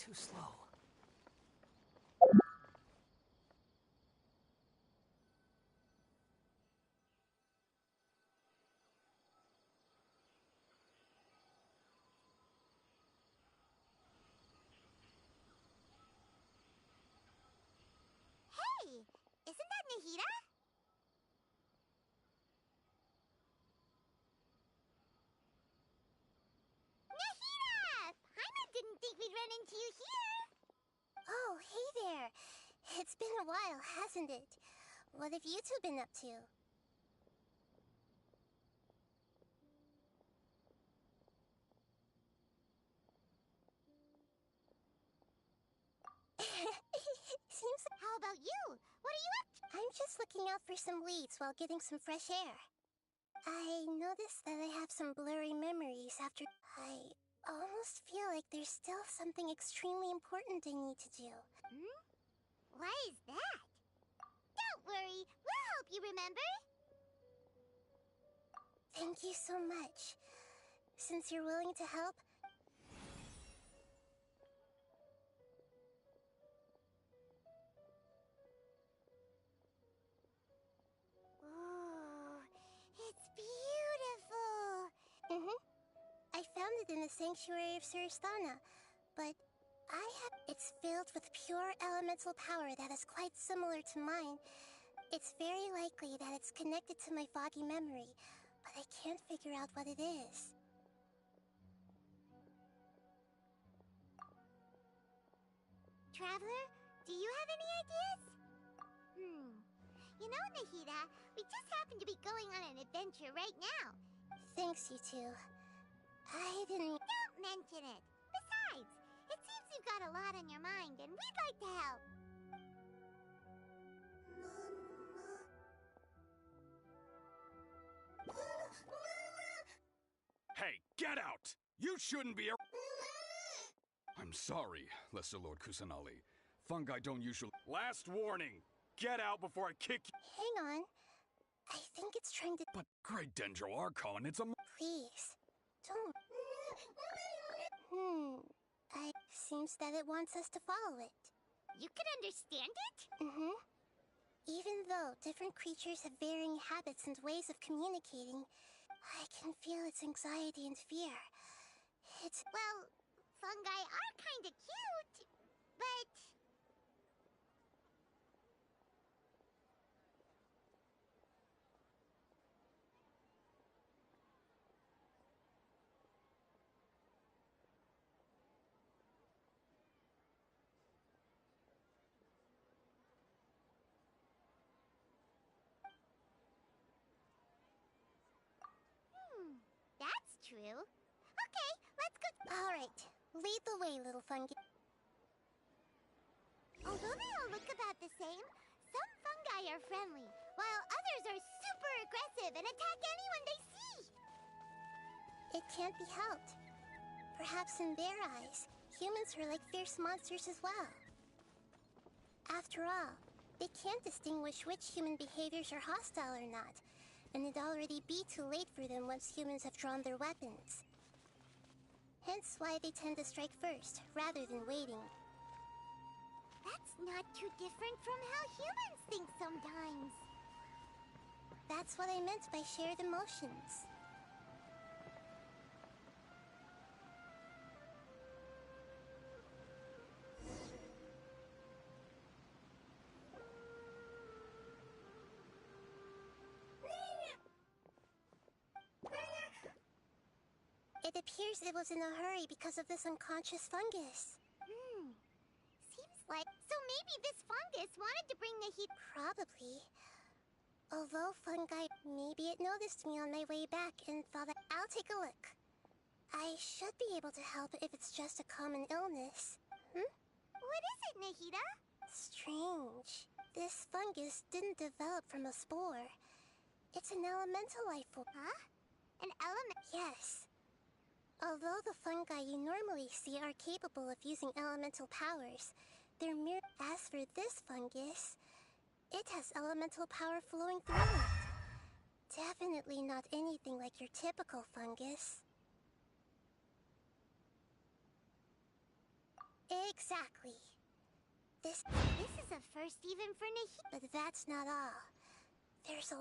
too slow. Hey, isn't that Nahida? Nahida! Paimon didn't think we'd run into you here. Oh, hey there. It's been a while, hasn't it? What have you two been up to? Seems like... How about you? What are you up to? I'm just looking out for some leads while getting some fresh air. I noticed that I have some blurry memories after... I almost feel like there's still something extremely important I need to do. Hmm? Why is that? Don't worry, we'll help you remember. Thank you so much. Since you're willing to help... Ooh, it's beautiful. Mm-hmm. I found it in the sanctuary of Suristana, but it's filled with pure elemental power that is quite similar to mine. It's very likely that it's connected to my foggy memory, but I can't figure out what it is. Traveler, do you have any ideas? You know, Nahida, we just happen to be going on an adventure right now. Thanks, you two. I didn't... Don't mention it. Besides, it seems you've got a lot on your mind, and we'd like to help. Hey, get out! You shouldn't be I'm sorry, Lesser Lord Kusanali. Fungi don't usually... Last warning! Get out before I kick you! Hang on. I think it's trying to... But Great Dendro Archon, it's a... Please, don't... Seems that it wants us to follow it. You can understand it? Mm-hmm. Even though different creatures have varying habits and ways of communicating, I can feel its anxiety and fear. It's... Well, fungi are kinda cute, but... That's true. Okay, let's go. All right, lead the way, little fungi. Although they all look about the same, some fungi are friendly, while others are super aggressive and attack anyone they see. It can't be helped. Perhaps in their eyes, humans are like fierce monsters as well. After all, they can't distinguish which human behaviors are hostile or not, and it'd already be too late for them once humans have drawn their weapons. Hence why they tend to strike first, rather than waiting. That's not too different from how humans think sometimes. That's what I meant by shared emotions. It appears it was in a hurry because of this unconscious fungus. Seems like... So maybe this fungus wanted to bring the heat... Probably. Although fungi... Maybe it noticed me on my way back and thought I'll take a look. I should be able to help if it's just a common illness. What is it, Nahida? Strange. This fungus didn't develop from a spore. It's an elemental life form. Huh? An element? Yes. Although the fungi you normally see are capable of using elemental powers, they're mere... As for this fungus, it has elemental power flowing through it. Definitely not anything like your typical fungus. Exactly. This is a first even for Nahida. But that's not all. There's a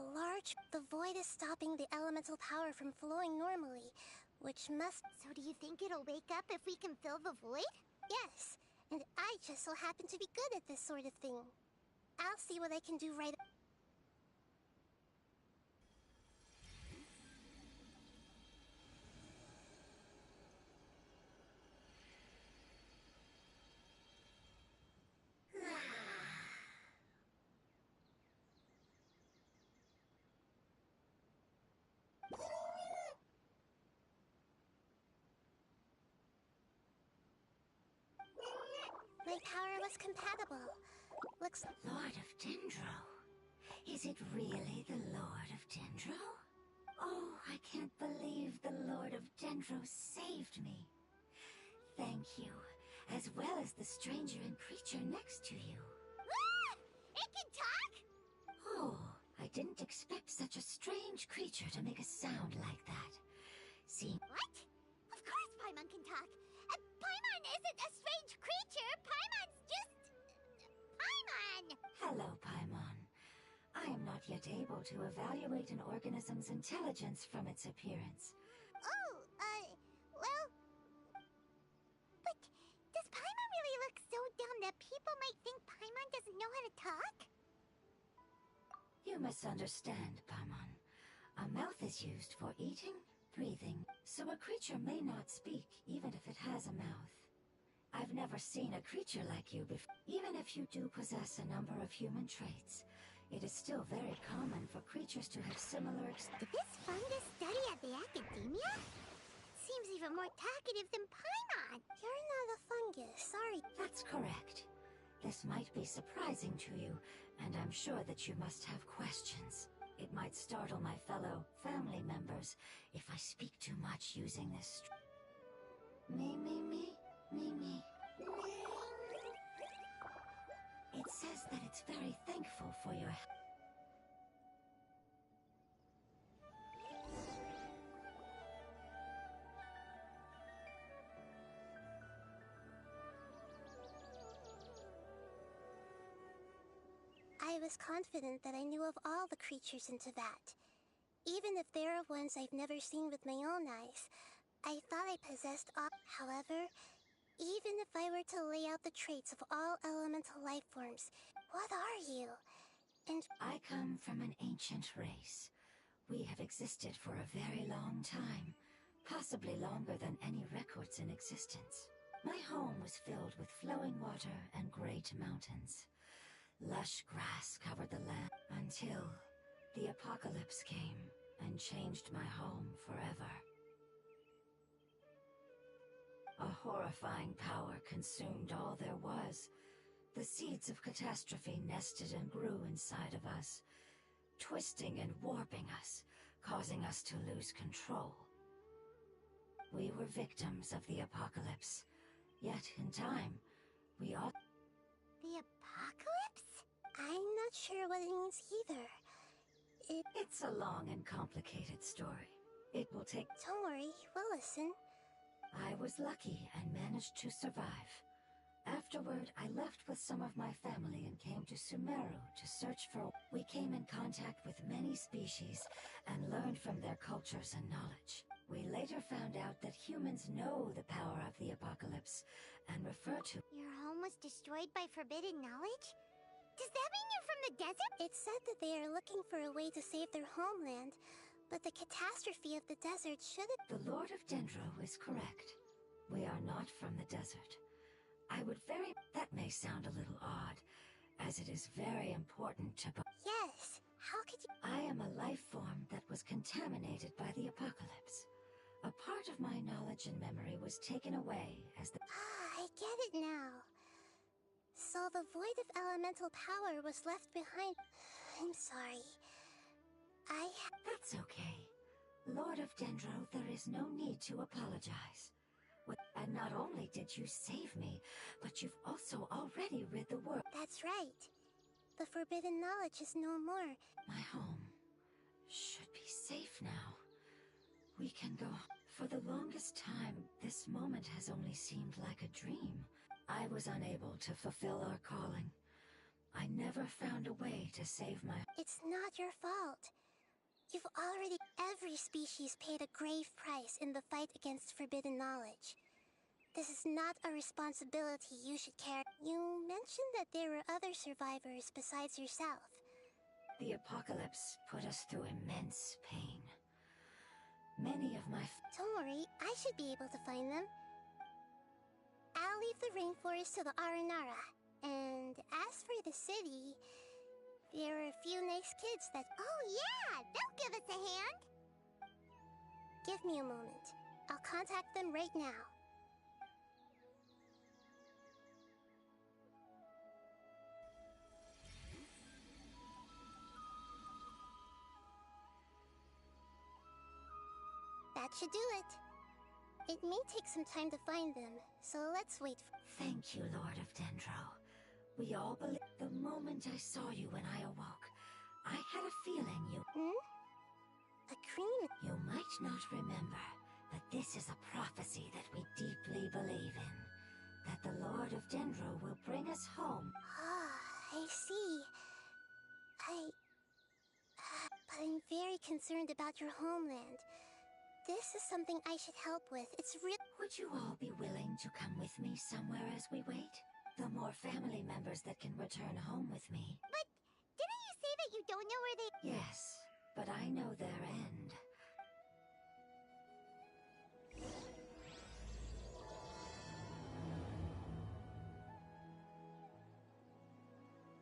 the void is stopping the elemental power from flowing normally, which must... So do you think it'll wake up if we can fill the void? Yes, and I just so happen to be good at this sort of thing. I'll see what I can do right... My power was compatible. Looks... Lord of Dendro? Is it really the Lord of Dendro? Oh, I can't believe the Lord of Dendro saved me. Thank you, as well as the stranger and creature next to you. Ah! It can talk? Oh, I didn't expect such a strange creature to make a sound like that. See... What? Of course Paimon can talk. Paimon isn't a strange creature. Paimon's just... Paimon! Hello, Paimon. I am not yet able to evaluate an organism's intelligence from its appearance. Oh, well... But does Paimon really look so dumb that people might think Paimon doesn't know how to talk? You misunderstand, Paimon. A mouth is used for eating, breathing, so a creature may not speak even if it has a mouth. I've never seen a creature like you before. Even if you do possess a number of human traits, it is still very common for creatures to have similar Did this fungus study at the academia? Seems even more talkative than Paimon. You're not a fungus, sorry. That's correct. This might be surprising to you, and I'm sure that you must have questions. It might startle my fellow family members if I speak too much using this. Me. It says that it's very thankful for your help. I was confident that I knew of all the creatures in Teyvat. Even if there are ones I've never seen with my own eyes, I thought I possessed all. However, even if I were to lay out the traits of all elemental life forms, what are you? And I come from an ancient race. We have existed for a very long time, possibly longer than any records in existence. My home was filled with flowing water and great mountains. Lush grass covered the land until the apocalypse came and changed my home forever. A horrifying power consumed all there was. The seeds of catastrophe nested and grew inside of us, twisting and warping us, causing us to lose control. We were victims of the apocalypse, yet in time, we all... the apocalypse? I'm not sure what it means either. It's a long and complicated story. It will take... Don't worry, we'll listen. I was lucky and managed to survive. Afterward, I left with some of my family and came to Sumeru to search for... We came in contact with many species and learned from their cultures and knowledge. We later found out that humans know the power of the apocalypse and refer to... Your home was destroyed by forbidden knowledge? Does that mean you're from the desert? It's said that they are looking for a way to save their homeland, but the catastrophe of the desert shouldn't... The Lord of Dendro is correct. We are not from the desert. I would very... That may sound a little odd, as it is very important to... Yes, how could you... I am a life form that was contaminated by the apocalypse. A part of my knowledge and memory was taken away as the... Ah, I get it now. So the void of elemental power was left behind. I'm sorry. That's okay. Lord of Dendro, there is no need to apologize. And not only did you save me, but you've also already rid the world. That's right. The forbidden knowledge is no more. My home should be safe now. We can go. For the longest time, this moment has only seemed like a dream. I was unable to fulfill our calling. I never found a way to save my... It's not your fault. You've already... Every species paid a grave price in the fight against forbidden knowledge. This is not a responsibility you should carry. You mentioned that there were other survivors besides yourself. The apocalypse put us through immense pain. Many of my... Don't worry, I should be able to find them. I'll leave the rainforest to the Aranara. And as for the city, there are a few nice kids that... Oh yeah, they'll give us a hand. Give me a moment. I'll contact them right now. That should do it. It may take some time to find them, so let's wait for... Thank you, Lord of Dendro. We all believe... The moment I saw you when I awoke, I had a feeling you... A cream... You might not remember, but this is a prophecy that we deeply believe in. That the Lord of Dendro will bring us home. Ah, I see. But I'm very concerned about your homeland. This is something I should help with. It's real... Would you all be willing to come with me somewhere as we wait? The more family members that can return home with me. But didn't you say that you don't know where they... Yes, but I know their end.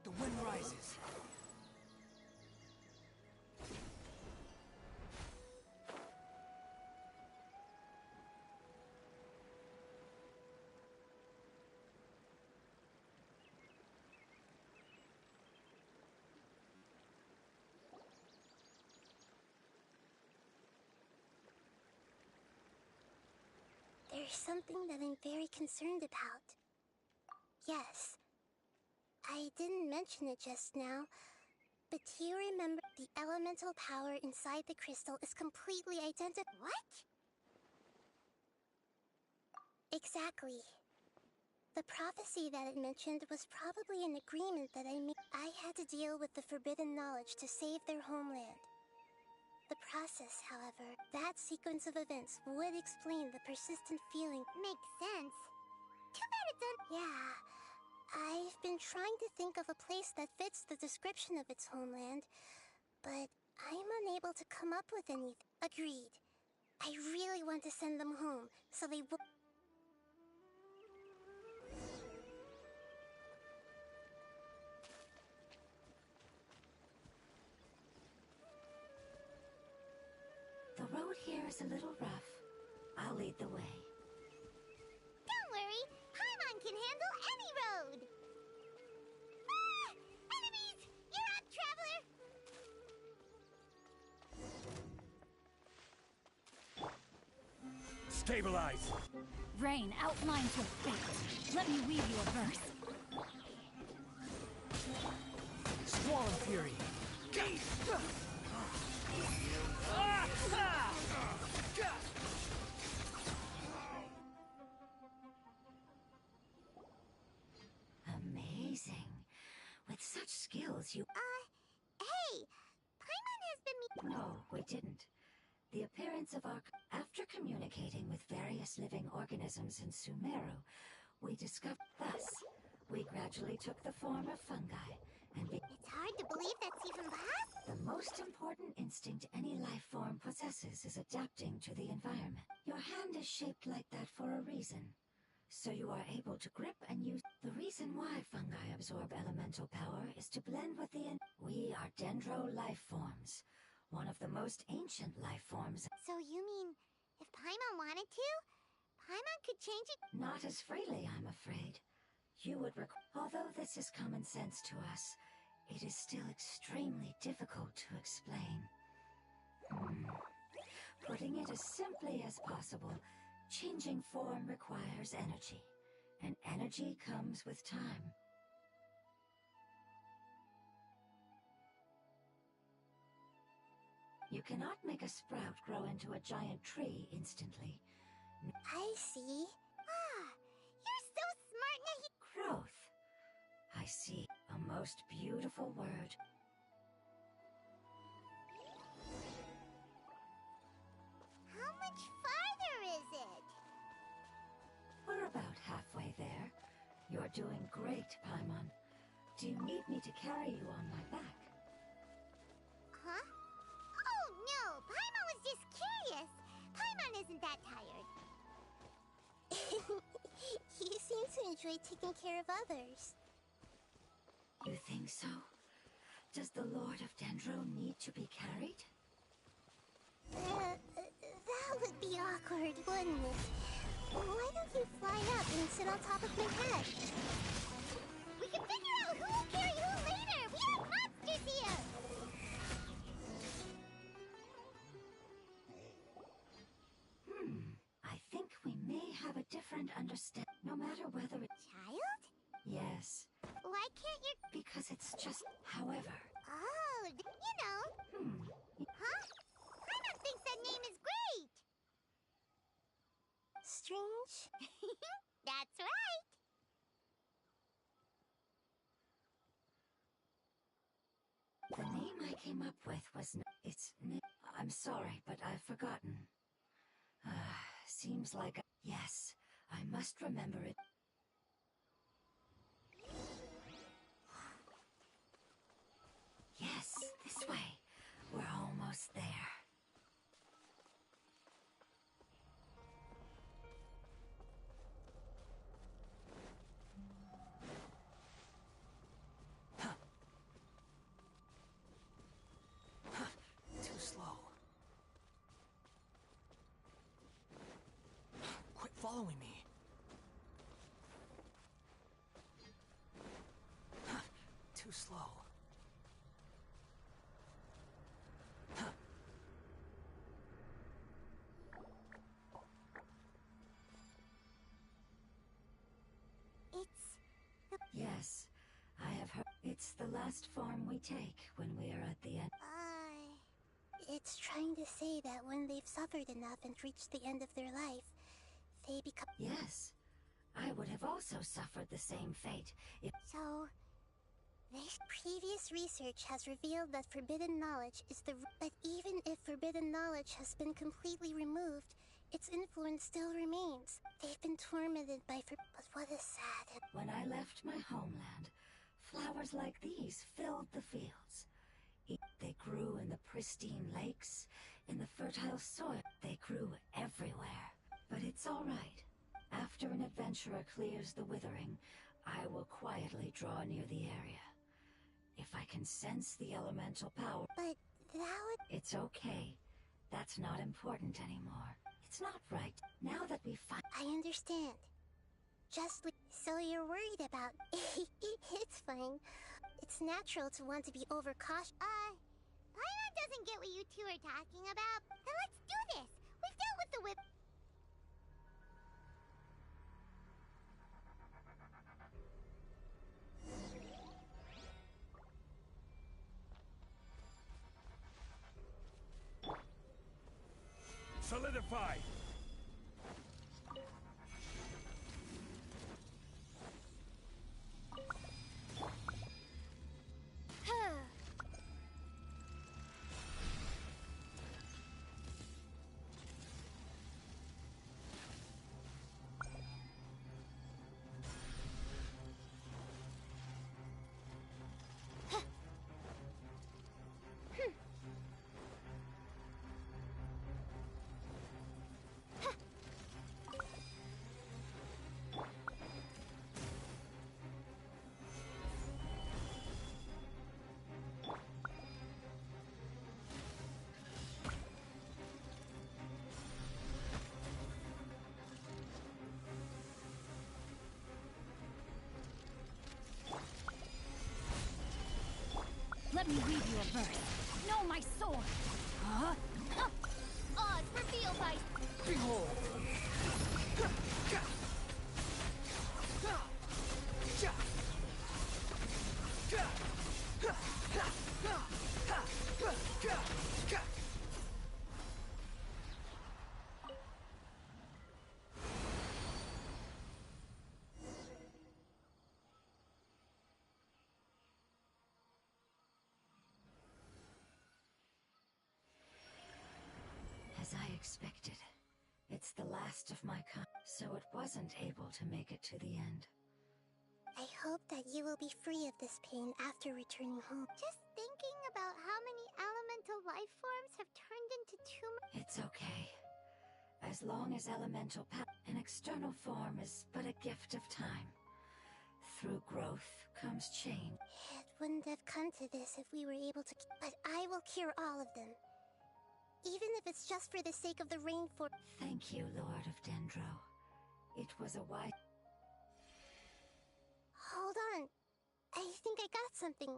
The wind rises. There's something that I'm very concerned about. Yes. I didn't mention it just now, but do you remember the elemental power inside the crystal is completely identical? What? Exactly. The prophecy that it mentioned was probably an agreement that I made. I had to deal with the forbidden knowledge to save their homeland. The process, however, that sequence of events would explain the persistent feeling. Makes sense. Too bad it's Yeah. I've been trying to think of a place that fits the description of its homeland, but I'm unable to come up with anything. Agreed. I really want to send them home, so they will... The road here is a little rough. I'll lead the way. Don't worry, Paimon can handle any road! Ah! Enemies! You're up, traveler! Stabilize! Rain outlines your fate. Let me weave you a verse. Squall and Fury! Amazing. With such skills, you... Hey! Paimon has been No, we didn't. The appearance of our... After communicating with various living organisms in Sumeru, we discovered... Thus, we gradually took the form of fungi, and It's hard to believe that's even possible. The most important instinct any life form possesses is adapting to the environment. Your hand is shaped like that for a reason. So you are able to grip and use... The reason why fungi absorb elemental power is to blend with the... We are dendro life forms. One of the most ancient life forms. So you mean, if Paimon wanted to, Paimon could change it? Not as freely, I'm afraid. You would Although this is common sense to us, it is still extremely difficult to explain. Putting it as simply as possible, changing form requires energy, and energy comes with time. You cannot make a sprout grow into a giant tree instantly. I see. Ah, you're so smart and a I see. A most beautiful word. How much farther is it? We're about halfway there. You're doing great, Paimon. Do you need me to carry you on my back? Huh? Oh, no! Paimon was just curious. Paimon isn't that tired. He seems to enjoy taking care of others. You think so? Does the Lord of Dendro need to be carried? That would be awkward, wouldn't it? Why don't you fly up and sit on top of my head? We can figure out who will carry who later! We have monsters here! I think we may have a different understanding, no matter whether it... Child? Yes, Why can't you... because it's just... However... Oh, you know. Huh? Paimon thinks that name is great! Strange? That's right! The name I came up with was... I'm sorry, but I've forgotten. Seems like... Yes, I must remember it. Yes, this way. We're almost there. Too slow. Quit following me. Too slow. Yes, I have heard. It's the last form we take when we are at the end. It's trying to say that when they've suffered enough and reached the end of their life, they become... Yes, I would have also suffered the same fate if... So... This previous research has revealed that forbidden knowledge is the... But even if forbidden knowledge has been completely removed, its influence still remains. They've been tormented by... But what is sad... When I left my homeland, flowers like these filled the fields. They grew in the pristine lakes, in the fertile soil. They grew everywhere. But it's all right. After an adventurer clears the withering, I will quietly draw near the area. If I can sense the elemental power... But that would... It's okay. That's not important anymore. It's not right. Now that we find... I understand. Just like... So you're worried about... It's fine. It's natural to want to be overcautious. Paimon doesn't get what you two are talking about. Then let's do this! We've dealt with the whip... Solidify! Let me read you a verse. Know my sword. Huh? Odds revealed by... Behold! expected. It's the last of my kind, so it wasn't able to make it to the end. I hope that you will be free of this pain after returning home. Just thinking about how many elemental life forms have turned into tumor. It's okay. As long as elemental an external form is but a gift of time. Through growth comes change. It wouldn't have come to this if we were able to... But I will cure all of them. Even if it's just for the sake of the rainforest. Thank you, Lord of Dendro. It was a wise... Hold on. I think I got something.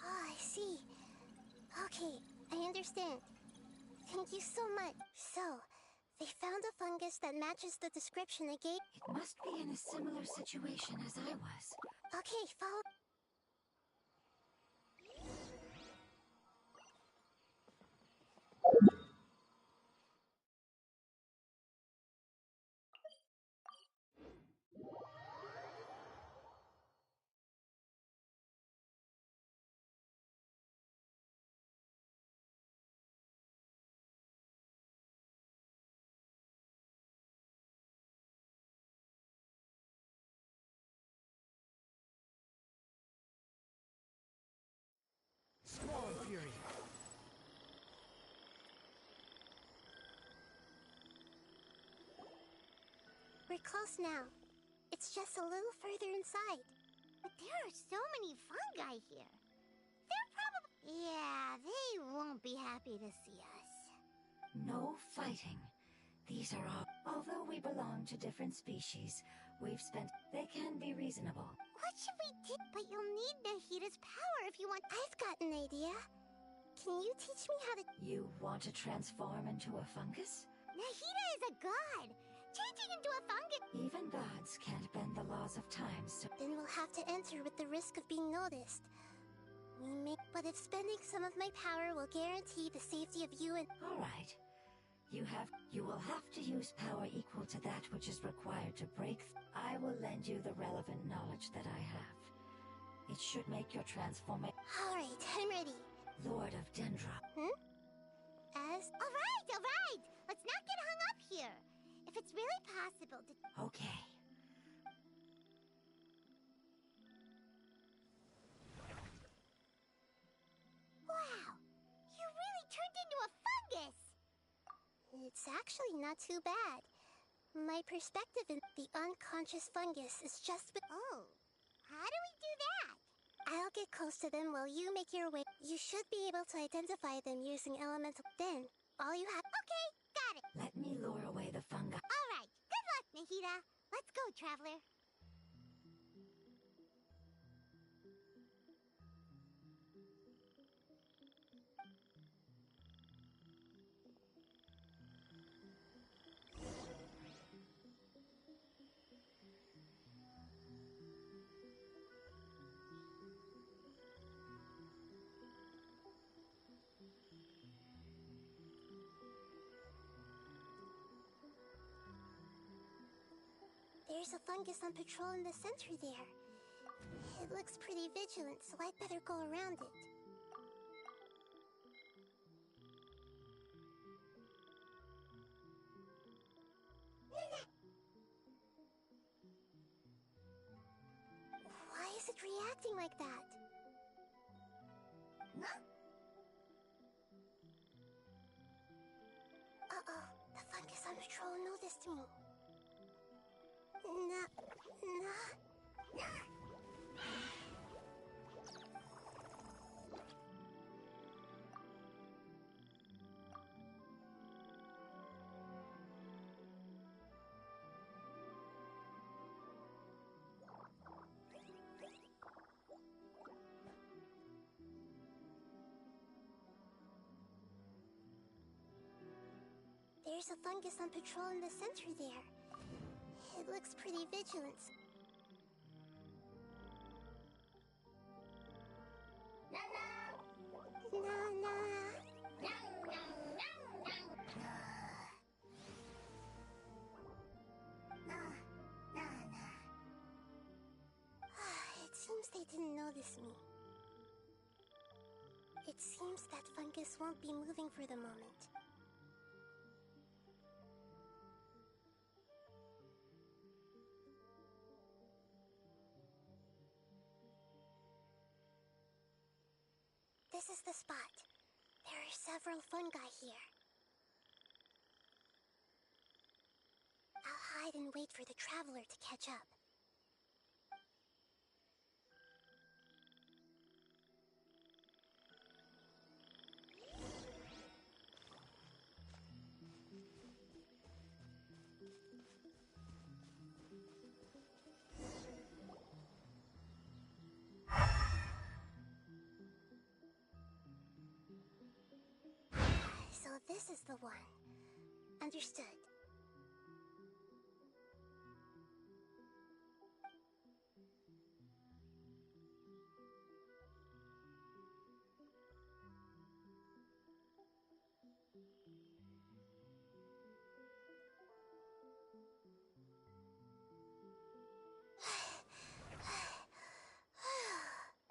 Oh, I see. Okay, I understand. Thank you so much. So, they found a fungus that matches the description I gave. It must be in a similar situation as I was. Okay, follow. Squall and Fury. We're close now. It's just a little further inside. But there are so many fungi here. They're probably... Yeah, they won't be happy to see us. No fighting. These are all... Although we belong to different species, we've spent... They can be reasonable. What should we do? But you'll need Nahita's power if you want... I've got an idea. Can you teach me how to... You want to transform into a fungus? Nahita is a god! Changing into a fungus... Even gods can't bend the laws of time, so... Then we'll have to enter with the risk of being noticed. We may... But if spending some of my power will guarantee the safety of you and... All right. You will have to use power equal to that which is required to break... I will lend you the relevant knowledge that I have. It should make your transformation... All right, I'm ready. Lord of Dendro. As... Alright! Let's not get hung up here. If it's really possible to... Okay. Wow! You really turned into a fungus! It's actually not too bad. My perspective in the unconscious fungus is just... Oh, how do we do that? I'll get close to them while you make your way. You should be able to identify them using elemental... Then, all you have... Okay, got it. Let me lure away the fungi. Alright, good luck, Nahita. Let's go, Traveler. There's a fungus on patrol in the center there. It looks pretty vigilant, so I'd better go around it. Why is it reacting like that? Uh-oh, the fungus on patrol noticed me. There's a fungus on patrol in the center there. It looks pretty vigilant. It seems they didn't notice me. It seems that fungus won't be moving for the moment. This is the spot. There are several fungi here. I'll hide and wait for the traveler to catch up. So this is the one. Understood.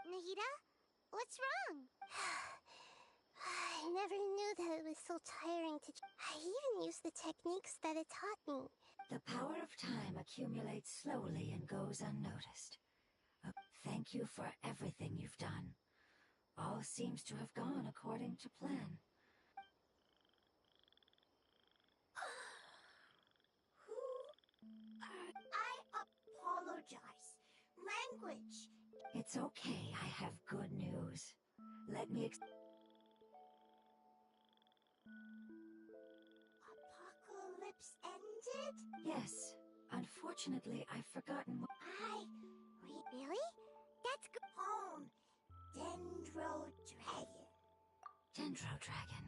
Nahida? What's wrong? I never knew that it was so tiring to... I even used the techniques that it taught me. The power of time accumulates slowly and goes unnoticed. Thank you for everything you've done. All seems to have gone according to plan. I apologize. Language. It's okay, I have good news. Let me Apocalypse ended? Yes, unfortunately, I've forgotten what... Really? That's good. Home. Dendro Dragon. Dendro Dragon.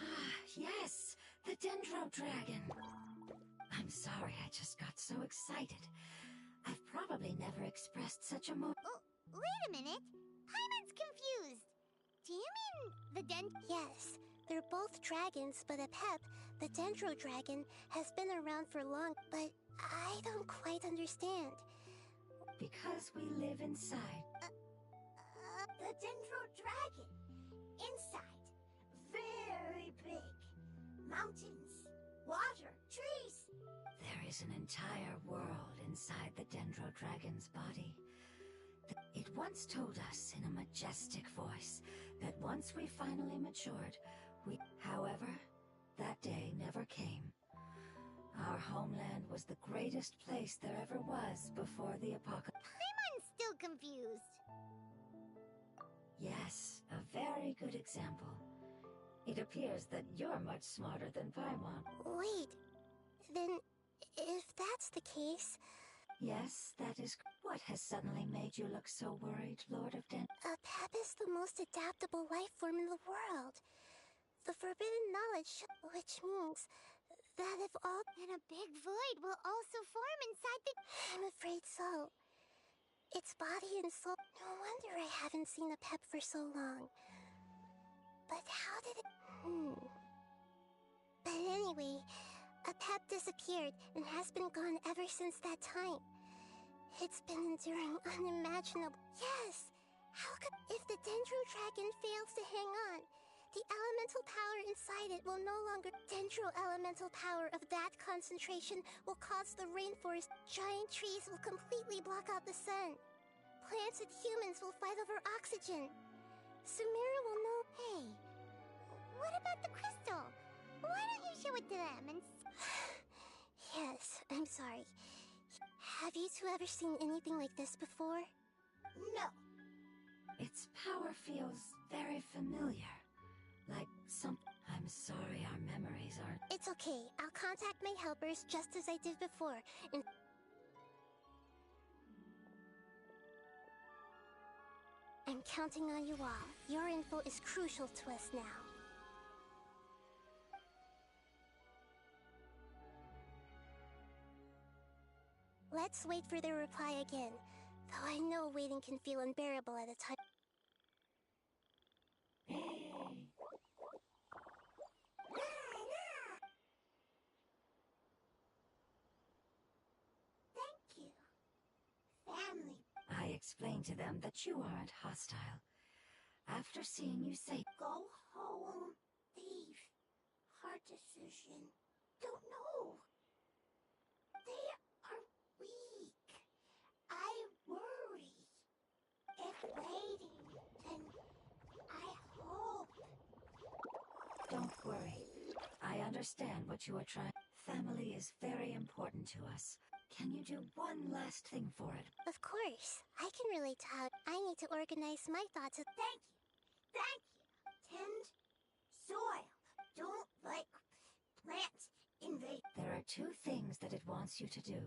Ah, yes, the Dendro Dragon. I'm sorry, I just got so excited. I've probably never expressed such a Oh, wait a minute. Paimon's confused. Do you mean the Yes, they're both dragons, but Apep, the Dendro Dragon, has been around for long, but I don't quite understand. Because we live inside. The Dendro Dragon. Inside. Very big. Mountains. Water. Trees. There is an entire world inside the Dendro Dragon's body. It once told us in a majestic voice that once we finally matured, However, that day never came. Our homeland was the greatest place there ever was before the apocalypse. Paimon's still confused. Yes, a very good example. It appears that you're much smarter than Paimon. Wait, then if that's the case... Yes, that is... What has suddenly made you look so worried, Lord of Den... Apep is the most adaptable life form in the world. The forbidden knowledge, which means that if all... And a big void will also form inside the... I'm afraid so. Its body and soul... No wonder I haven't seen Apep for so long. But how did it... But anyway, Apep disappeared and has been gone ever since that time. It's been enduring unimaginable... Yes! How could... If the Dendro Dragon fails to hang on, the elemental power inside it will no longer... Dendro elemental power of that concentration will cause the rainforest. Giant trees will completely block out the sun. Plants and humans will fight over oxygen. Sumeru will know... Hey, what about the crystal? Why don't you show it to them and... Yes, I'm sorry. Have you two ever seen anything like this before? No. Its power feels very familiar. Like some... I'm sorry, our memories aren't... It's okay. I'll contact my helpers just as I did before. And... I'm counting on you all. Your info is crucial to us now. Let's wait for their reply again. Though I know waiting can feel unbearable at a time. Thank you. Family. I explained to them that you aren't hostile. After seeing you say, "Go home, leave," hard decision. Don't know. They are weak. I worry. If waiting, then I hope. Don't worry. I understand what you are trying. Family is very important to us. Can you do one last thing for it? Of course. I can relate to how I need to organize my thoughts. Thank you. Thank you. Tend soil. Don't like plants invade. There are two things that it wants you to do.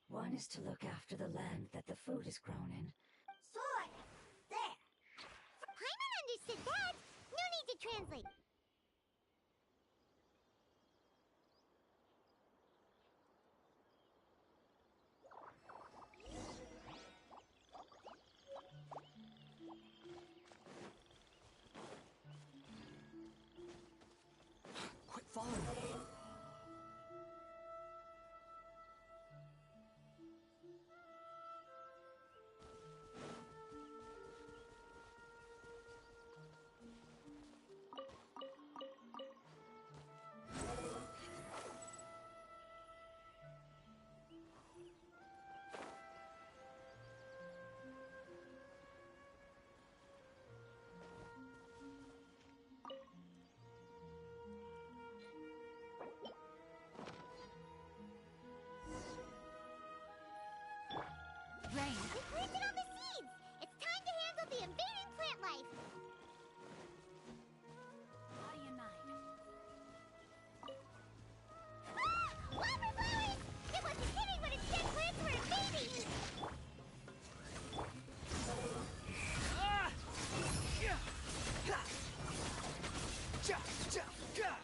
One is to look after the land that the food is grown in. Soil! There! Paimon understood that. No need to translate. Quit following me. Rain. We planted all the seeds. It's time to handle the invading plant life. Body and mind. Ah! Wildflowers! It wasn't hitting, but instead plants were invading. Ah! Yeah! Ha! Ja! Ja! Ja!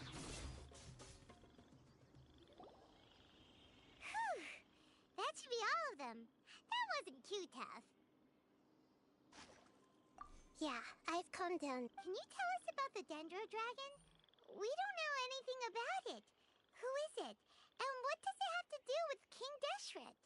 Whew. That should be all of them. That wasn't too tough. Yeah, I've calmed down. Can you tell us about the Dendro Dragon? We don't know anything about it. Who is it? And what does it have to do with King Deshret?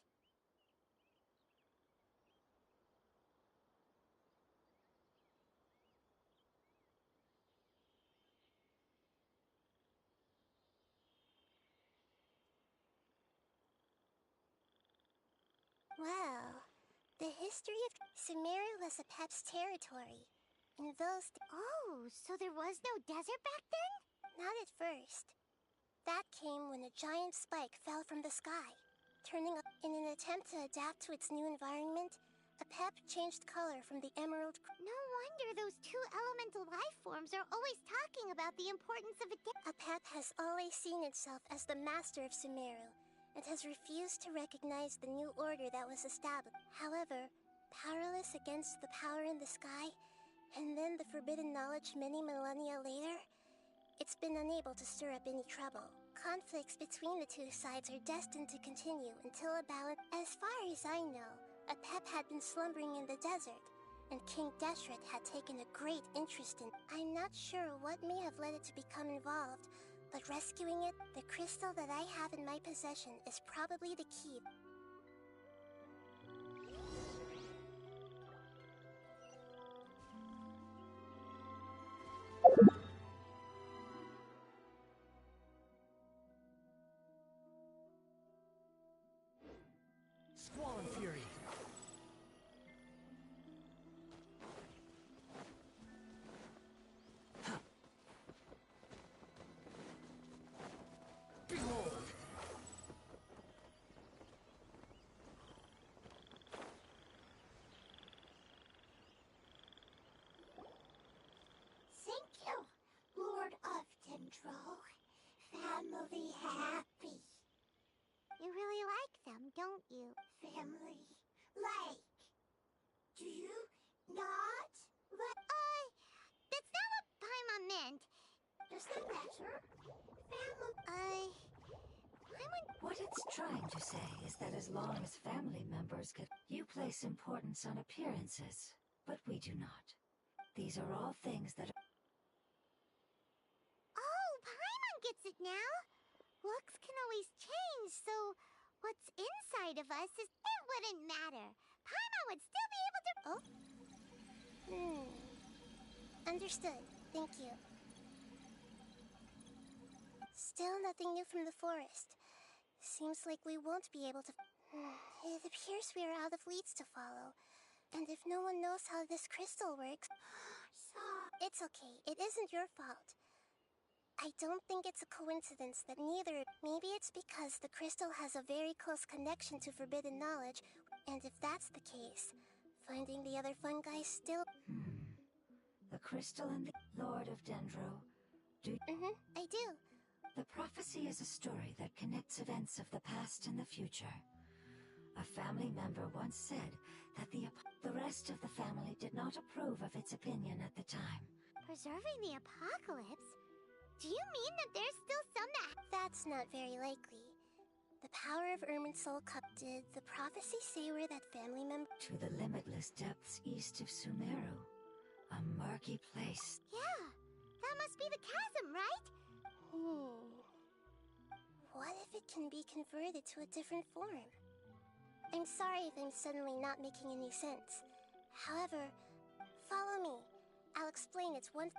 Well, the history of Sumeru was Apep's territory. In those Oh, so there was no desert back then? not at first. That came when a giant spike fell from the sky, turning up in an attempt to adapt to its new environment. Apep changed color from the emerald. No wonder those two elemental life forms are always talking about the importance of a Apep has always seen itself as the master of Sumeru and has refused to recognize the new order that was established. However, powerless against the power in the sky, and then the forbidden knowledge many millennia later, it's been unable to stir up any trouble. Conflicts between the two sides are destined to continue until a balance. As far as I know, Apep had been slumbering in the desert, and King Deshret had taken a great interest in. I'm not sure what may have led it to become involved, but rescuing it, the crystal that I have in my possession, is probably the key. Squall and fury. Ha! Behold! Thank you, Lord of Dendro. Family happy. You really like them, don't you? Family like. Do you not like? That's not what Paimon meant. Does that matter? Family. Paimon... What it's trying to say is that as long as family members get, you place importance on appearances, but we do not. These are all things that are. Oh, Paimon gets it now. Looks can always change, so what's inside of us is... It wouldn't matter. Paimon would still be able to... Oh? Understood. Thank you. Still nothing new from the forest. Seems like we won't be able to... It appears we are out of leads to follow. And if no one knows how this crystal works... It's okay. It isn't your fault. I don't think it's a coincidence that neither... Maybe it's because the crystal has a very close connection to forbidden knowledge, and if that's the case, finding the other fungi still... The crystal and the Lord of Dendro. I do. The prophecy is a story that connects events of the past and the future. A family member once said that the rest of the family did not approve of its opinion at the time. Preserving the apocalypse? Do you mean that there's still some that... That's not very likely. The power of Irminsul Cup. Did the prophecy say where that family member... To the limitless depths east of Sumeru. A murky place. Yeah, that must be the chasm, right? What if it can be converted to a different form? I'm sorry if I'm suddenly not making any sense. However, follow me. I'll explain it's one...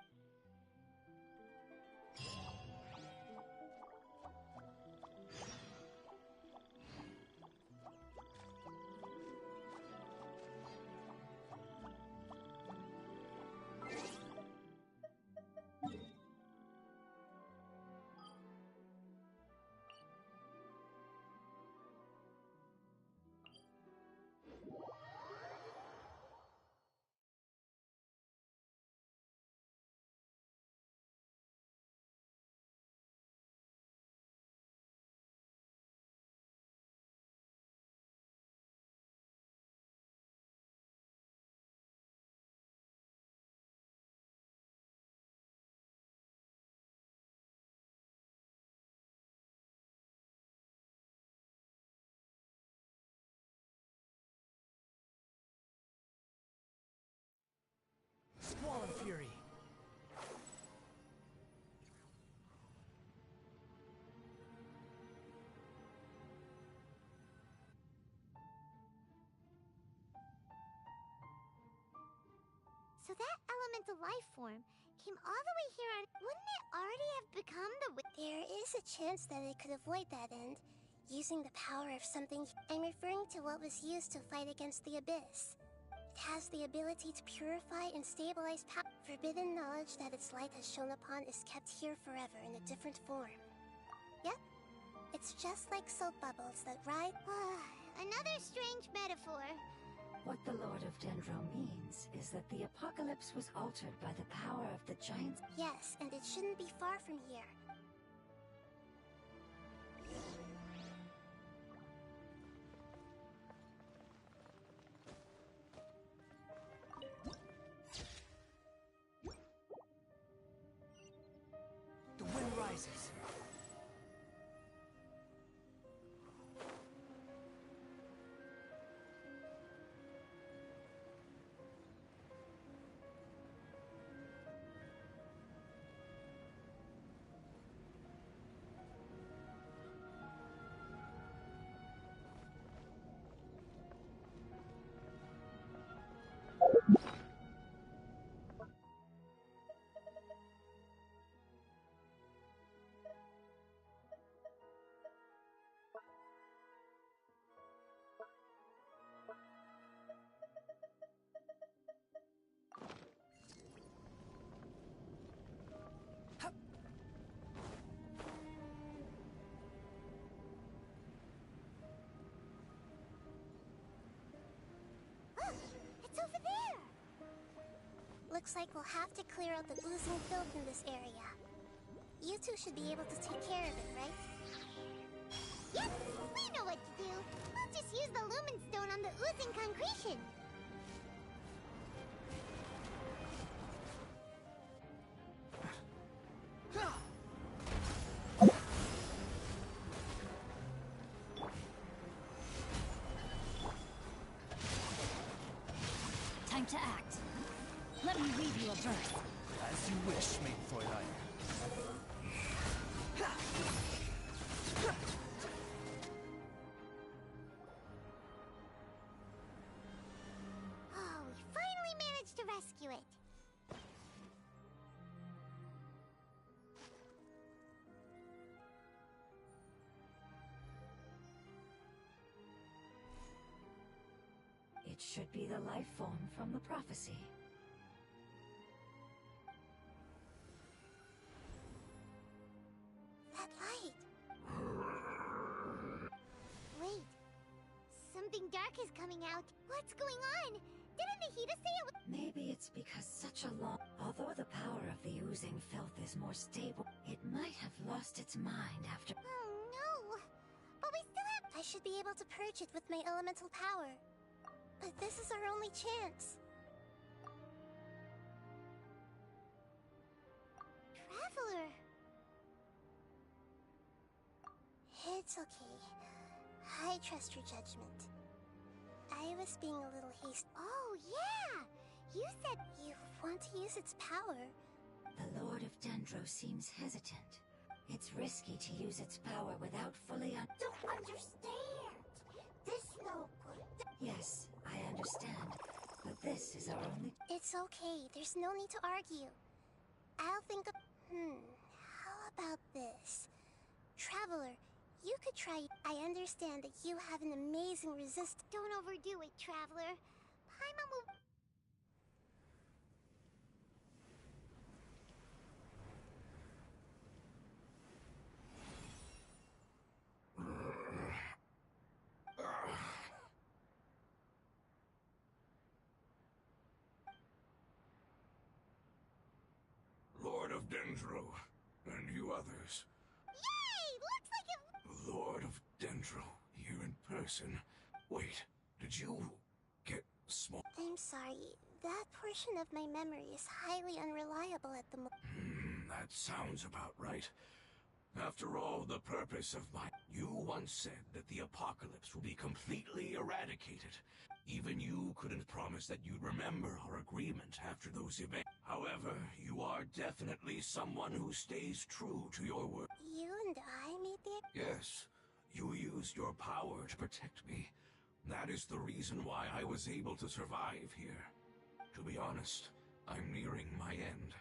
Squall and Fury. So that elemental life form came all the way here on... Wouldn't it already have become the... There is a chance that it could avoid that end, using the power of something... I'm referring to what was used to fight against the Abyss. It has the ability to purify and stabilize power. Forbidden knowledge that its light has shone upon is kept here forever in a different form. Yep. It's just like soap bubbles that ride... Another strange metaphor. What the Lord of Dendro means is that the apocalypse was altered by the power of the giants. Yes, and it shouldn't be far from here. The wind rises. It's over there! Looks like we'll have to clear out the oozing filth in this area. You two should be able to take care of it, right? Yep, we know what to do. We'll just use the lumen stone on the oozing concretion. Time to act. Let me weave you a verse. As you wish, Maid Fräulein. Oh, we finally managed to rescue it. It should be the life form from the prophecy. That light. Wait. Something dark is coming out. What's going on? Didn't Nahida say it was— Maybe it's because such a long... Although the power of the oozing filth is more stable, it might have lost its mind after... Oh no! But we still have— I should be able to purge it with my elemental power. But this is our only chance. Traveler. It's okay. I trust your judgment. I was being a little hasty. Oh, yeah! You said— You want to use its power? The Lord of Dendro seems hesitant. It's risky to use its power without fully Don't understand! This no good. Yes, I understand. But this is our only... It's okay. There's no need to argue. I'll think of... How about this? Traveler, you could try... I understand that you have an amazing resist... Don't overdo it, Traveler. Paimon will— Lord of Dendro, and you others. Yay! Looks like it— Lord of Dendro, here in person. Wait, did you get small? I'm sorry. That portion of my memory is highly unreliable at the moment. That sounds about right. After all, the purpose of my... You once said that the apocalypse will be completely eradicated. Even you couldn't promise that you'd remember our agreement after those events. However, you are definitely someone who stays true to your word. You and I made the... Yes, you used your power to protect me. That is the reason why I was able to survive here. To be honest, I'm nearing my end.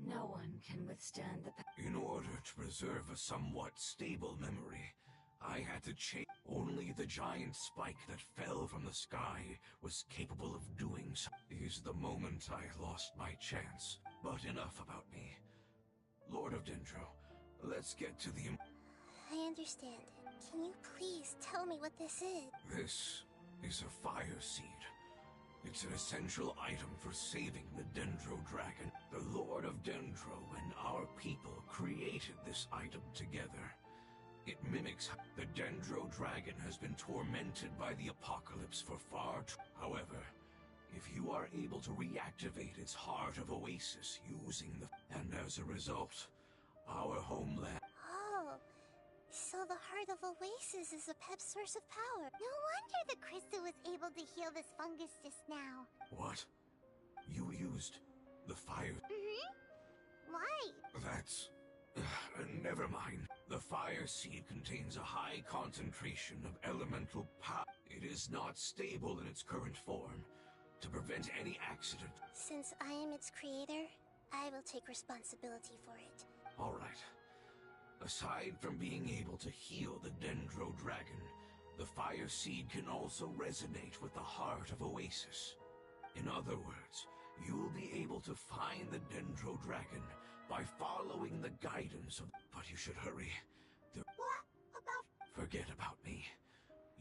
No one can withstand the... In order to preserve a somewhat stable memory, I had to change. Only the giant spike that fell from the sky was capable of doing so. Is the moment I lost my chance. But enough about me. Lord of Dendro, let's get to the... I understand. Can you please tell me what this is? This is a fire seed. It's an essential item for saving the Dendro Dragon. The Lord of Dendro and our people created this item together. It mimics... The Dendro Dragon has been tormented by the apocalypse for far too... However, if you are able to reactivate its Heart of Oasis using the... And as a result, our homeland... Oh, so the Heart of Oasis is a pep source of power. No wonder the crystal was able to heal this fungus just now. What? You used the fire... Why? That's... never mind. The fire seed contains a high concentration of elemental power. It is not stable in its current form. To prevent any accident... Since I am its creator, I will take responsibility for it. Alright. Aside from being able to heal the Dendro Dragon, the fire seed can also resonate with the Heart of Oasis. In other words, you'll be able to find the Dendro Dragon by following the guidance of... But you should hurry. What about— Forget about me.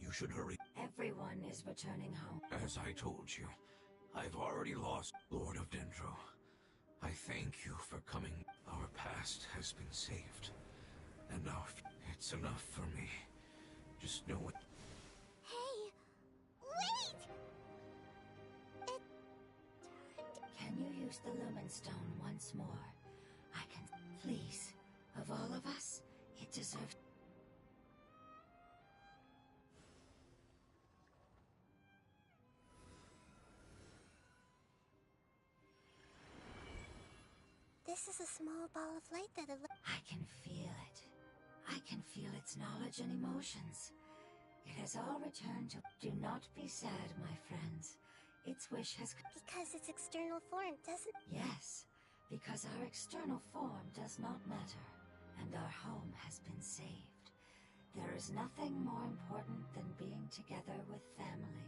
You should hurry. Everyone is returning home. As I told you, I've already lost Lord of Dendro. I thank you for coming. Our past has been saved. And now it's enough for me. Just know it. Hey! Wait! It turned— Can you use the Lumen Stone once more? I can... Please. Of all of us, it deserves... This is a small ball of light that... I can feel it. I can feel its knowledge and emotions. It has all returned to... Do not be sad, my friends. Its wish has... Because its external form doesn't... Yes, because our external form does not matter, and our home has been saved. There is nothing more important than being together with family.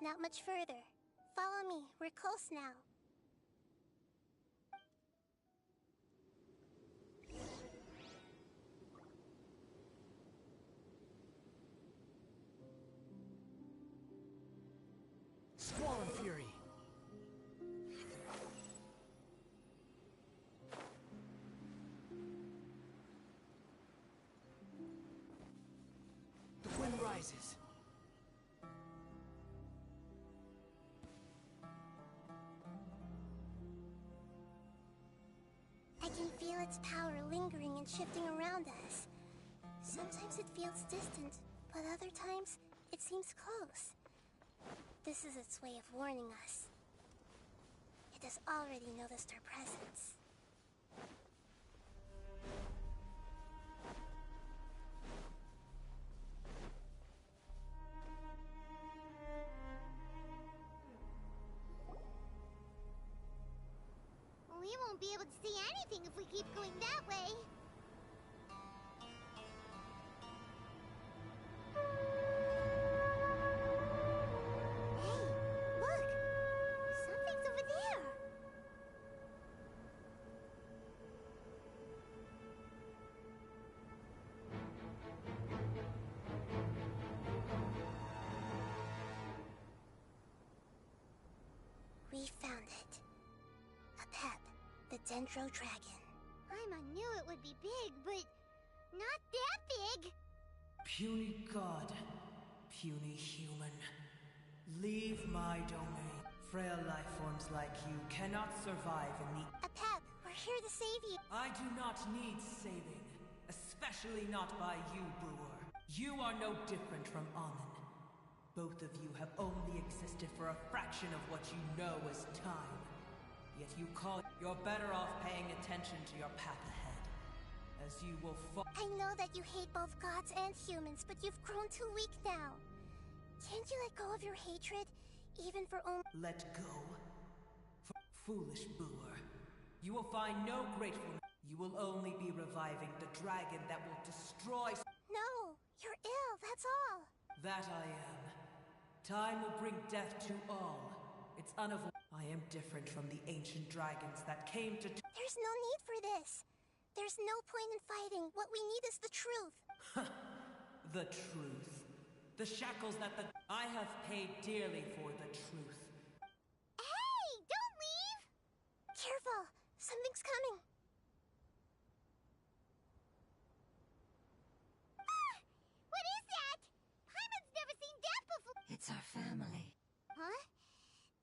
not much further. Follow me, we're close now. Squall and fury. The wind rises. I can feel its power lingering and shifting around us. Sometimes it feels distant, but other times it seems close. This is its way of warning us. It has already noticed our presence. We won't be able to see anything if we keep going that way. Hey, look! Something's over there! We found it. A pep, the Dendro Dragon. I knew it would be big, but not that big! Puny god, puny human. Leave my domain. Frail life forms like you cannot survive in the... A pep, we're here to save you. I do not need saving, especially not by you, Brewer. You are no different from Amun. Both of you have only existed for a fraction of what you know as time. Yet you call... You're better off paying attention to your path ahead, as you will fall... I know that you hate both gods and humans, but you've grown too weak now. Can't you let go of your hatred, even for only... Let go? Foolish Brewer. You will find no gratefulness. You will only be reviving the dragon that will destroy... No, you're ill, that's all. That I am. Time will bring death to all. It's unavoidable. I am different from the ancient dragons that came to... There's no need for this. There's no point in fighting. What we need is the truth. The truth. The shackles that the... I have paid dearly for the truth. Hey! Don't leave! Careful! Something's coming. Ah! What is that? Paimon's never seen death before! It's our family. Huh?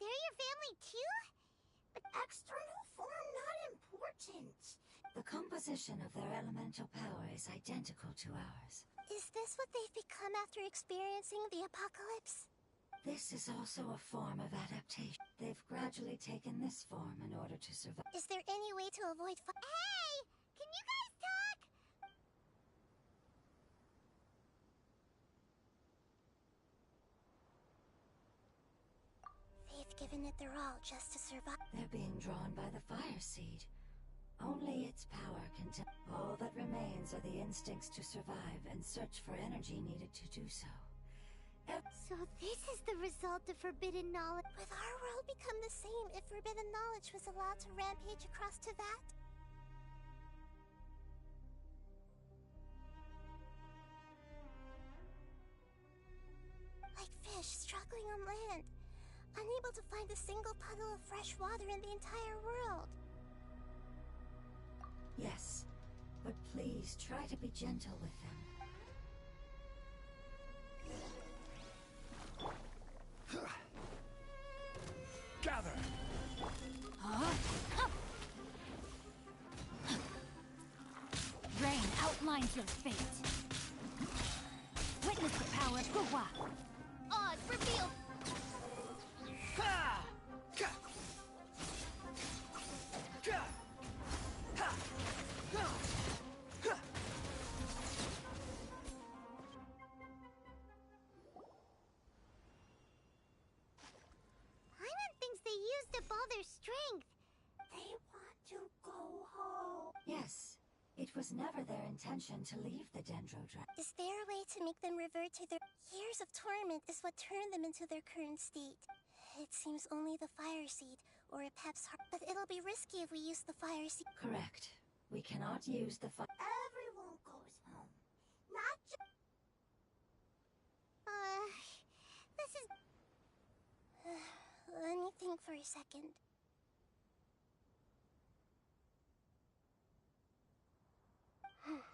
They're your family too? External form not important. The composition of their elemental power is identical to ours. Is this what they've become after experiencing the apocalypse? This is also a form of adaptation. They've gradually taken this form in order to survive. Is there any way to avoid Hey! Can you guys talk? They've given it their all just to survive. They're being drawn by the fire seed. Only its power can tell. All that remains are the instincts to survive and search for energy needed to do so. So this is the result of forbidden knowledge. Would our world become the same if forbidden knowledge was allowed to rampage across Teyvat? Like fish struggling on land, unable to find a single puddle of fresh water in the entire world. Yes, but please try to be gentle with them. Gather! Rain outlines your fate. Witness the power of Guwa. Odds revealed! Ha! Ka! Ka! Ha! Ha! Ha! Paimon thinks they used up all their strength. They want to go home. Yes, it It was never their intention to leave the Dendro Dragon. Is there a way to make them revert to their... Years of torment is what turned them into their current state. It seems only the fire seed, or a Pep's heart. But it'll be risky if we use the fire seed. Correct. We cannot use the fire. Everyone goes home. Not just... This is... Let me think for a second.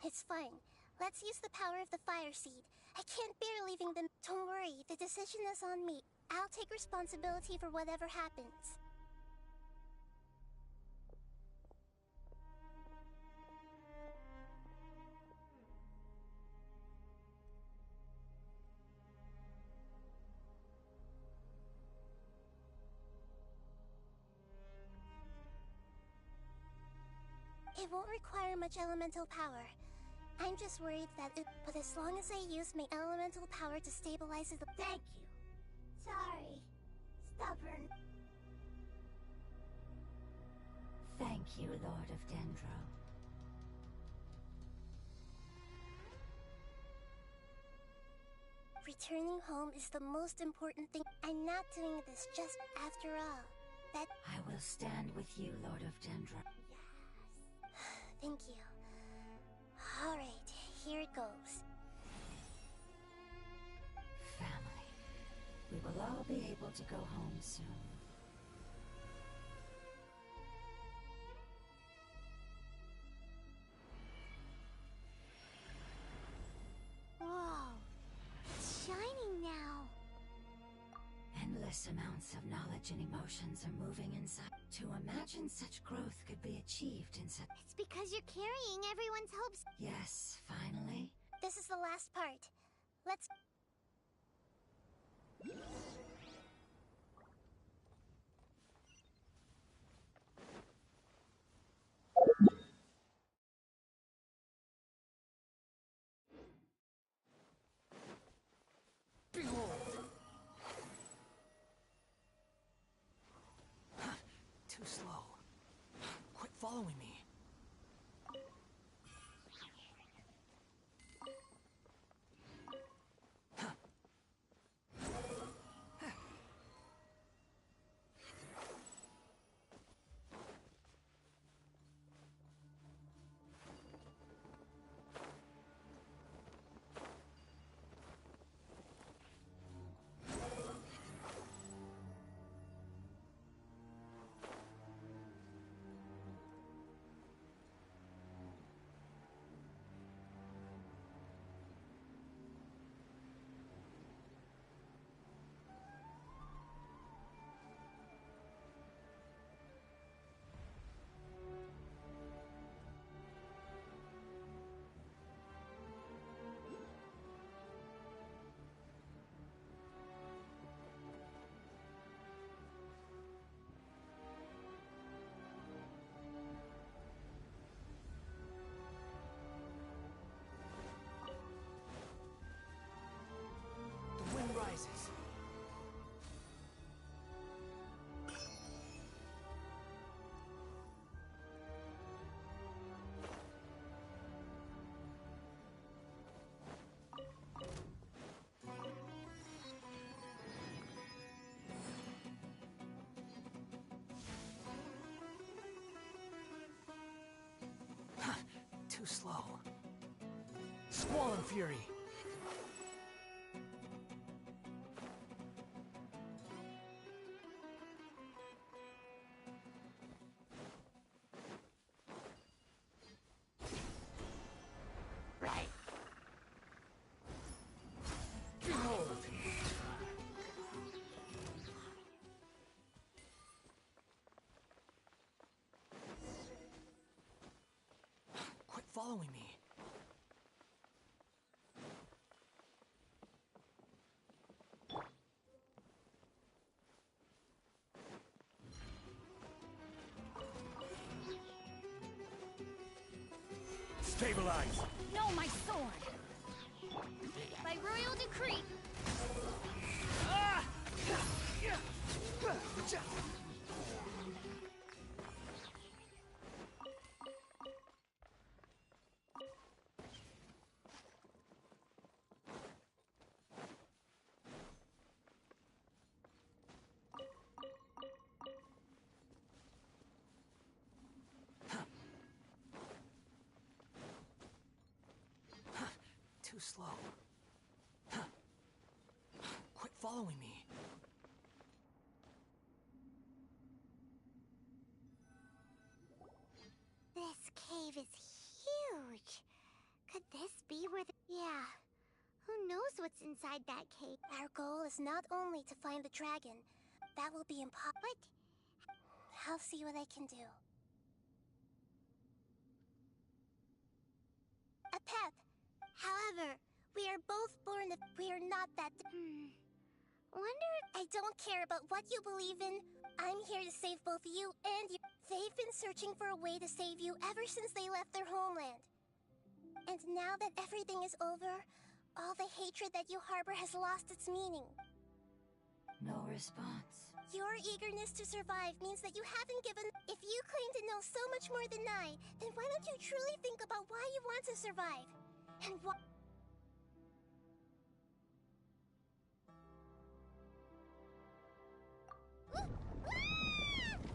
It's fine. Let's use the power of the fire seed. I can't bear leaving them. Don't worry, the decision is on me. I'll take responsibility for whatever happens. It won't require much elemental power. I'm just worried that but as long as I use my elemental power to stabilize it... Thank you. Sorry. Stubborn. Thank you, Lord of Dendro. Returning home is the most important thing. I'm not doing this just after all. That... I will stand with you, Lord of Dendro. Thank you. Alright, here it goes. Family. We will all be able to go home soon. Whoa. It's shining now. Endless amounts of knowledge and emotions are moving inside. To imagine such growth could be achieved in such... It's because you're carrying everyone's hopes. Yes, finally. This is the last part. Let's... Behold! Too slow. Quit following me. The wind rises. Too slow. Squall and fury. Right. Behold! Quit following me. Stabilize! No, my sword! By royal decree. too slow. Quit following me. This cave is huge. Could this be where the... Yeah. Who knows what's inside that cave? Our goal is not only to find the dragon. That will be impossible. But... I'll see what I can do. A pep. However, we are both born of... We are not that... Wonder... I don't care about what you believe in. I'm here to save both you and you. They've been searching for a way to save you ever since they left their homeland. And now that everything is over, all the hatred that you harbor has lost its meaning. No response. Your eagerness to survive means that you haven't given... If you claim to know so much more than I, then why don't you truly think about why you want to survive? And what...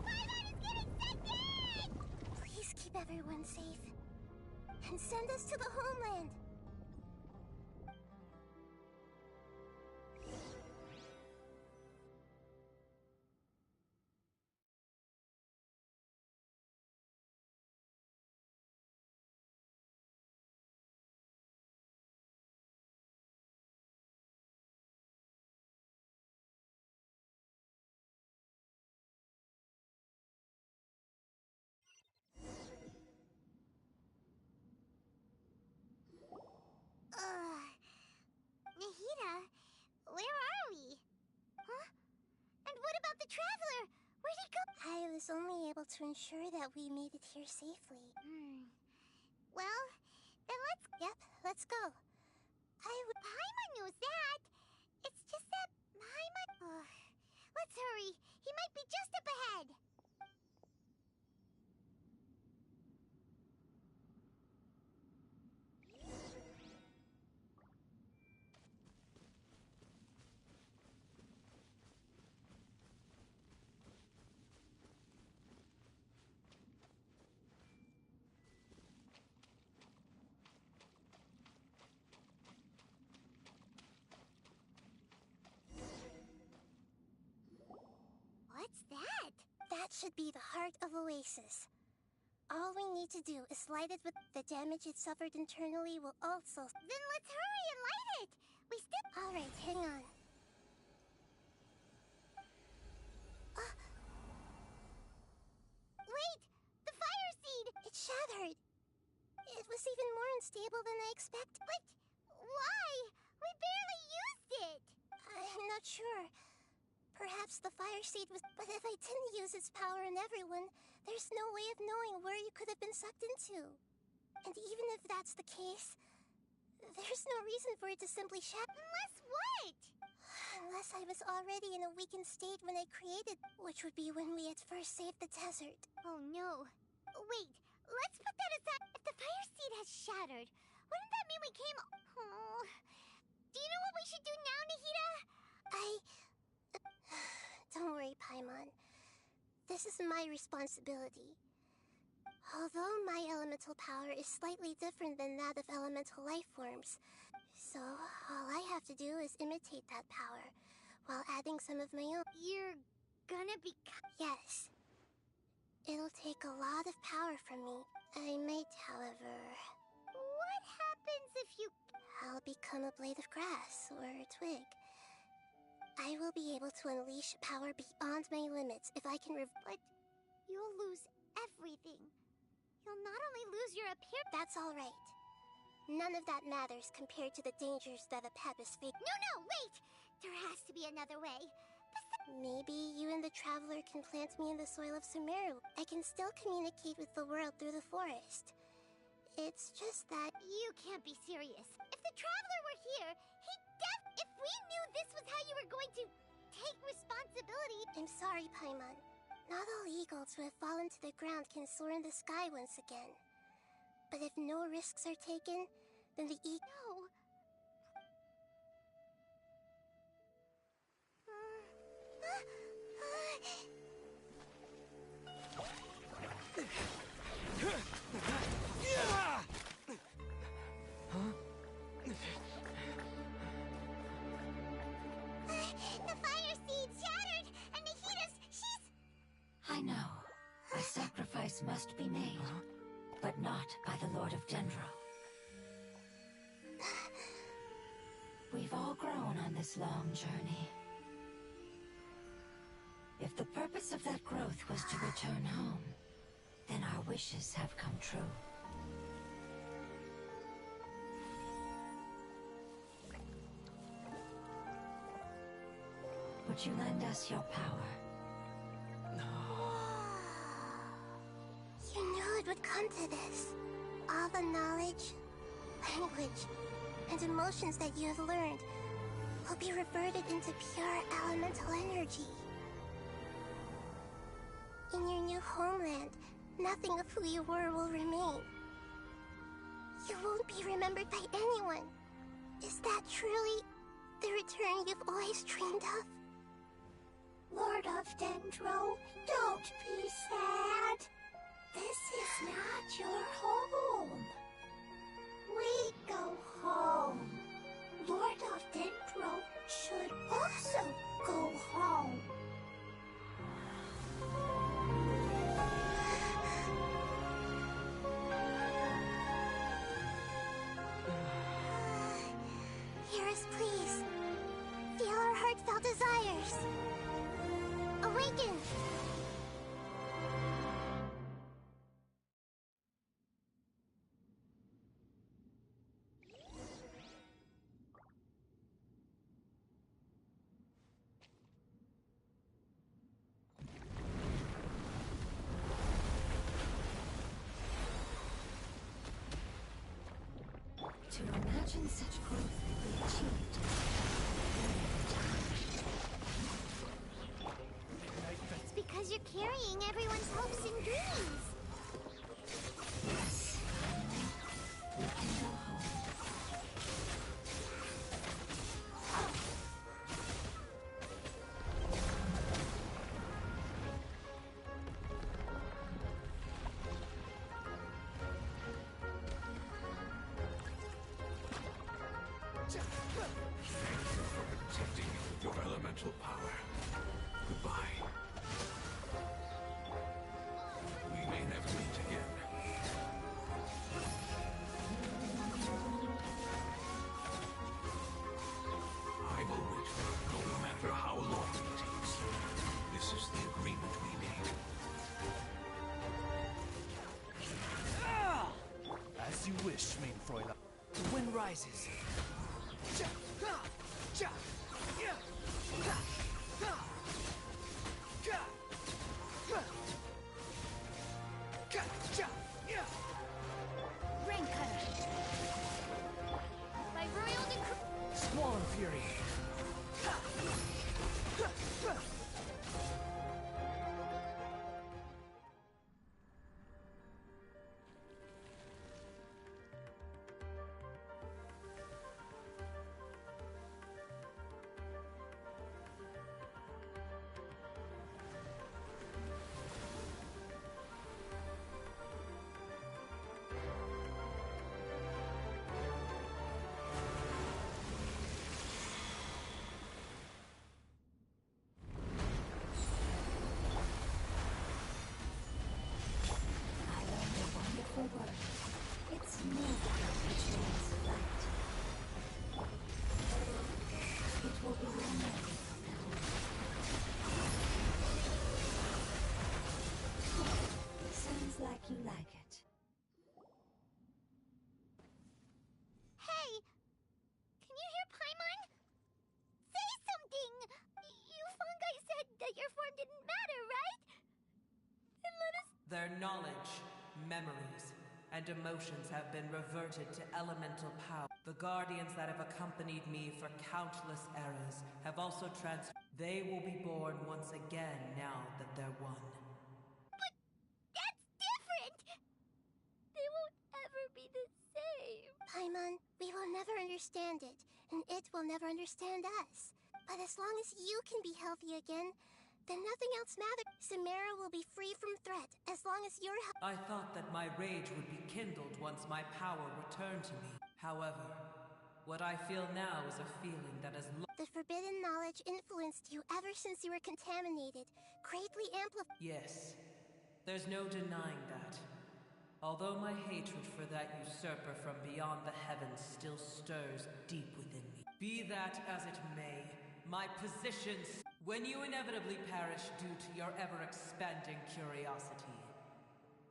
Paimon is getting sucked in! Please keep everyone safe. And send us to the homeland. Nahida, where are we? Huh? And what about the traveler? Where'd he go? I was only able to ensure that we made it here safely. Well, then let's... Yep, let's go. Paimon knows that. It's just that Paimon... let's hurry. He might be just up ahead. What's that? That should be the heart of Oasis. All we need to do is light it with... The damage it suffered internally will also... Then let's hurry and light it. We still... Alright, hang on. Wait! The fire seed! It shattered. It was even more unstable than I expected. But why? We barely used it! I'm not sure. Perhaps the fire seed was... But if I didn't use its power on everyone, there's no way of knowing where you could have been sucked into. And even if that's the case, there's no reason for it to simply shatter. Unless what? Unless I was already in a weakened state when I created... Which would be when we had first saved the desert. Oh no. Wait, let's put that aside. If the fire seed has shattered, wouldn't that mean we came... Oh. Do you know what we should do now, Nahida? Don't worry, Paimon. This is my responsibility. Although my elemental power is slightly different than that of elemental life forms, so all I have to do is imitate that power, while adding some of my own. You're gonna be... Yes. It'll take a lot of power from me. I might, however... What happens if you... I'll become a blade of grass, or a twig. I will be able to unleash power beyond my limits if I can But you'll lose everything. You'll not only lose your appearance... That's all right. None of that matters compared to the dangers that a pep is facing. No, wait! There has to be another way. Maybe you and the traveler can plant me in the soil of Sumeru. I can still communicate with the world through the forest. It's just that... You can't be serious. If the traveler were here, if we knew this was how you were going to take responsibility... I'm sorry, Paimon. Not all eagles who have fallen to the ground can soar in the sky once again. But if no risks are taken, then the No. taught by the Lord of Dendro. We've all grown on this long journey. If the purpose of that growth was to return home, then our wishes have come true. Would you lend us your power? You knew it would come to this. All the knowledge, language, and emotions that you have learned will be reverted into pure elemental energy. In your new homeland, nothing of who you were will remain. You won't be remembered by anyone. Is that truly the return you've always dreamed of? Lord of Dendro, don't be sad. This is not your home. We go home. Lord of Dendro should also go home. Hear us, please. Feel our heartfelt desires. Awaken! To imagine such growth could be achieved. It's because you're carrying everyone's hopes and dreams. Yes, we can go home. Thank you for protecting me with your elemental power. Goodbye. We may never meet again. I will wait for you no matter how long it takes. This is the agreement we made. As you wish, main Fräulein. The wind rises. Rain cutter. By royal decree. Swollen fury. I learned a wonderful word. It's movement which means light. It will be your name from now on. Sounds like you like it. Hey! Can you hear Paimon? Say something! You fungi said that your form didn't matter, right? Then let us... Their knowledge, memories, and emotions have been reverted to elemental power. The guardians that have accompanied me for countless eras have also They will be born once again now that they're one. But that's different! They won't ever be the same. Paimon, we will never understand it, and it will never understand us. But as long as you can be healthy again, then nothing else matters. Sumeru will be free from threat as long as you're I thought that my rage would be kindled once my power returned to me. However, what I feel now is a feeling that has The forbidden knowledge influenced you ever since you were contaminated, greatly amplified. Yes, there's no denying that. Although my hatred for that usurper from beyond the heavens still stirs deep within me. Be that as it may, my positions, when you inevitably perish due to your ever-expanding curiosity,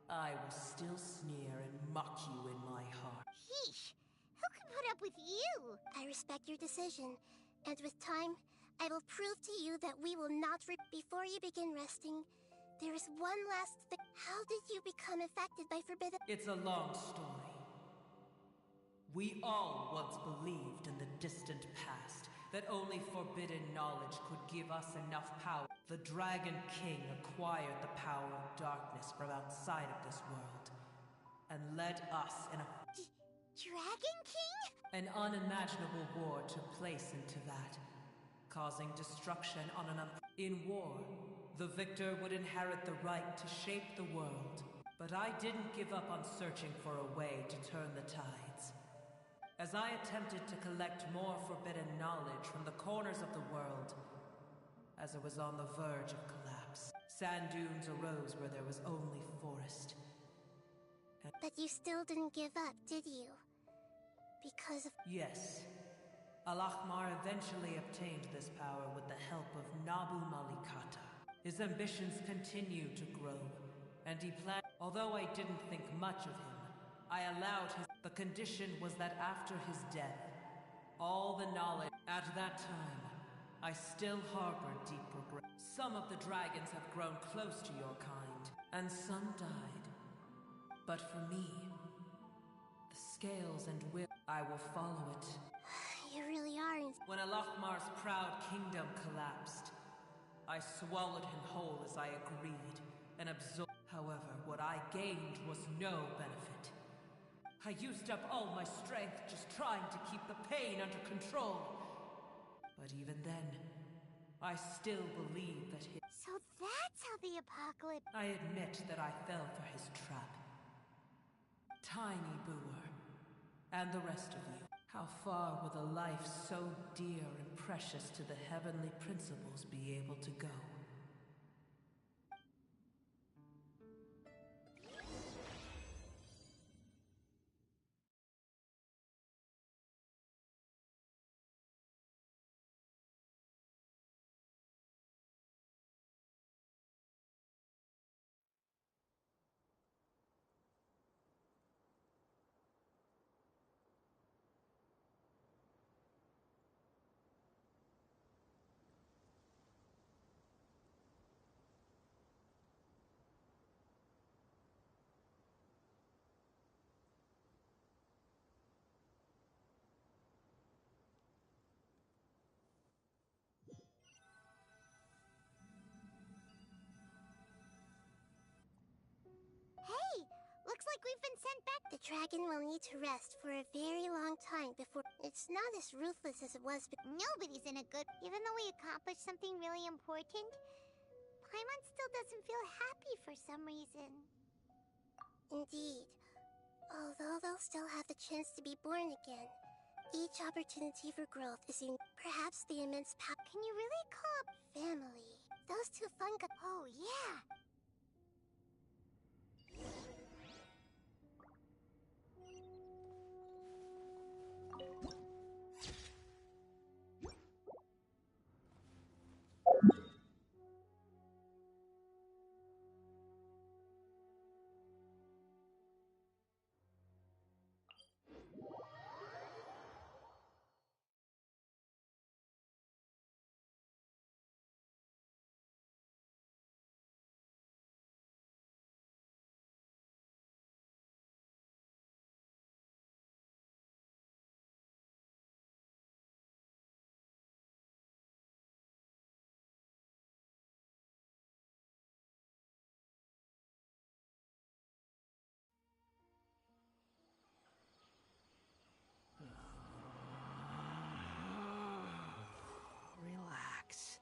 I will still sneer and mock you in my heart. Yeesh! Who can put up with you? I respect your decision, and with time, I will prove to you that we will not Before you begin resting, there is one last thing. How did you become affected by forbidden? It's a long story. We all once believed in the distant past that only forbidden knowledge could give us enough power. The Dragon King acquired the power of darkness from outside of this world and led us in Dragon King? an unimaginable war took place into that, causing destruction on an In war, the victor would inherit the right to shape the world. But I didn't give up on searching for a way to turn the tides. As I attempted to collect more forbidden knowledge from the corners of the world, as it was on the verge of collapse, sand dunes arose where there was only forest. But you still didn't give up, did you? Because of... Yes. Al-Ahmar eventually obtained this power with the help of Nabu Malikata. His ambitions continued to grow, and he planned... Although I didn't think much of him, I allowed his... The condition was that after his death, all the knowledge... At that time, I still harbored deep regret. Some of the dragons have grown close to your kind, and some died. But for me, the scales and will... I will follow it. You really are When Al-Ahmar's proud kingdom collapsed, I swallowed him whole as I agreed, and absorbed. However, what I gained was no benefit. I used up all my strength just trying to keep the pain under control. But even then, I still believe that So that's how the apocalypse... I admit that I fell for his trap. Tiny Booer, and the rest of you. How far will a life so dear and precious to the heavenly principles be able to go? Hey! Looks like we've been sent back. The dragon will need to rest for a very long time before... It's not as ruthless as it was, but... Nobody's in a good... Even though we accomplished something really important, Paimon still doesn't feel happy for some reason. Indeed. Although they'll still have the chance to be born again, each opportunity for growth is in... Perhaps the immense power... Can you really call up Family. Those two fungi... Oh, yeah! Relax.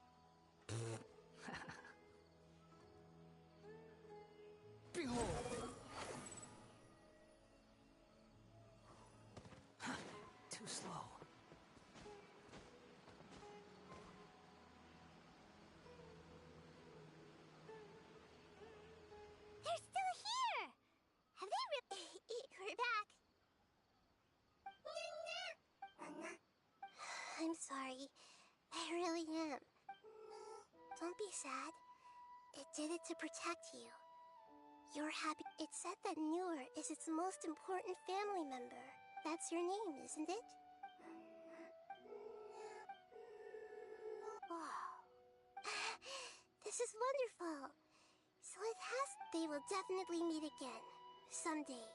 Behold! Too slow. They're still here! Have they I'm sorry. I really am. Don't be sad. It did it to protect you. You're happy. It's said that Newer is its most important family member. That's your name, isn't it? Wow. This is wonderful. So it has... They will definitely meet again. Someday.